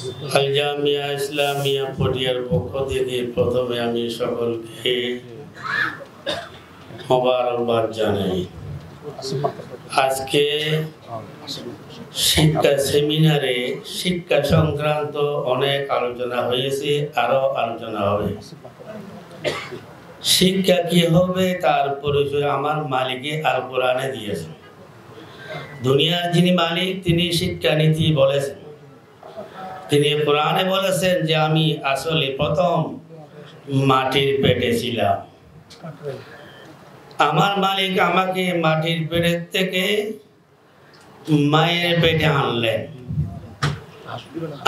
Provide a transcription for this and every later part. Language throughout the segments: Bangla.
আল জামিয়া ইসলামিয়া পটিয়ার পক্ষ থেকে প্রথমে আমি সকলকে মোবারকবাদ জানাই। আজকে শিক্ষা সেমিনারে শিক্ষা সংক্রান্ত অনেক আলোচনা হয়েছে, আরো আলোচনা হবে। শিক্ষা কি হবে তার পরিচয় আমার মালিকে আল কোরআনে দিয়েছেন। দুনিয়ার যিনি মালিক তিনি শিক্ষানীতি বলেছেন। তিনি কোরআনে বলেছেন যে আমি আসলে প্রথম মাটির পেটে ছিলাম। আমার মালিক আমাকে মাটির পেটের থেকে মায়ের পেটে আনলেন।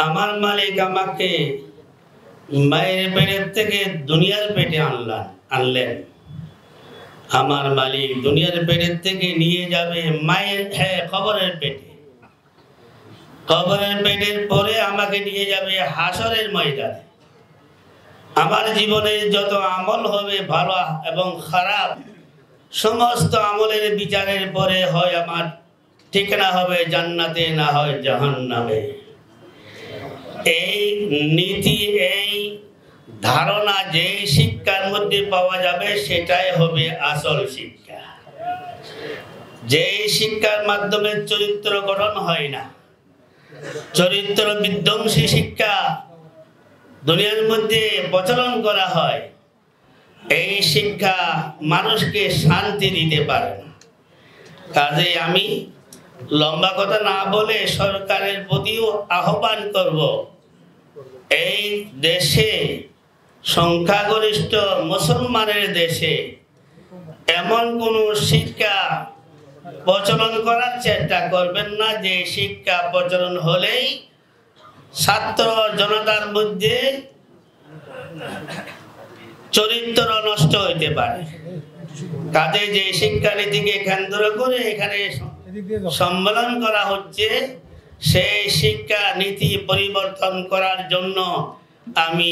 আমার মালিক আমাকে মায়ের পেটের থেকে দুনিয়ার পেটে আনলেন। আমার মালিক দুনিয়ার পেটের থেকে নিয়ে যাবে মায়ের কবরের পেটে। কবরের পেটের পরে আমাকে নিয়ে যাবে হাসরের ময়দানে। আমার জীবনের যত আমল হবে ভালো এবং খারাপ সমস্ত আমলের বিচারের পরে হয় আমার ঠিকানা হবে জান্নাতে, না হয় জাহান্নামে। এই নীতি, এই ধারণা যে শিক্ষার মধ্যে পাওয়া যাবে সেটাই হবে আসল শিক্ষা। যে শিক্ষার মাধ্যমে চরিত্র গঠন হয় না, চরিত্র বিধ্বংসী শিক্ষা দুনিয়ার মধ্যে প্রচলন করা হয়, এই শিক্ষা মানুষকে শান্তি দিতে পারে না। কাজে আমি লম্বা কথা না বলে সরকারের প্রতিও আহ্বান করব, এই দেশে সংখ্যাগরিষ্ঠ মুসলমানের দেশে এমন কোন শিক্ষা প্রচলন করার চেষ্টা করবেন না যে শিক্ষা প্রচলন হলেই ছাত্র জনতার মধ্যে চরিত্র নষ্ট হইতে পারে। কাজে যে শিক্ষানীতিকে কেন্দ্র করে এখানে সম্মেলন করা হচ্ছে, সেই শিক্ষা নীতি পরিবর্তন করার জন্য আমি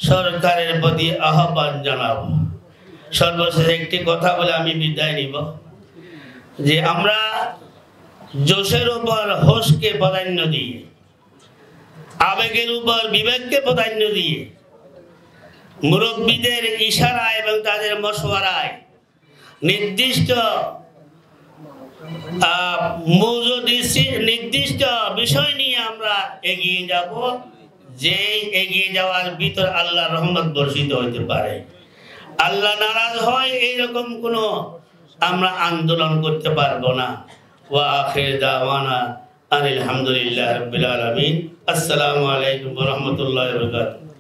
সরকারের প্রতি আহ্বান জানাব। সর্বশেষ একটি কথা বলে আমি বিদায় নিব, যে আমরা জোশের উপর হোশকে প্রাধান্য দিয়ে, আবেগের উপর বিবেককে প্রাধান্য দিয়ে, মুরব্বীদের ইশারা এবং তাদের মশওয়ারায় নির্দিষ্ট নির্দিষ্ট বিষয় নিয়ে আমরা এগিয়ে যাব, যে এগিয়ে যাওয়ার ভিতর আল্লাহর রহমত বর্ষিত হইতে পারে। আল্লাহ নারাজ হয় এইরকম কোনো আমরা আন্দোলন করতে পারবো না। ওয়া আখির দাওয়ানা আলহামদুলিল্লাহি রাব্বিল আলামিন। আসসালামু আলাইকুম ওয়া রাহমাতুল্লাহি ওয়া বারাকাতুহু।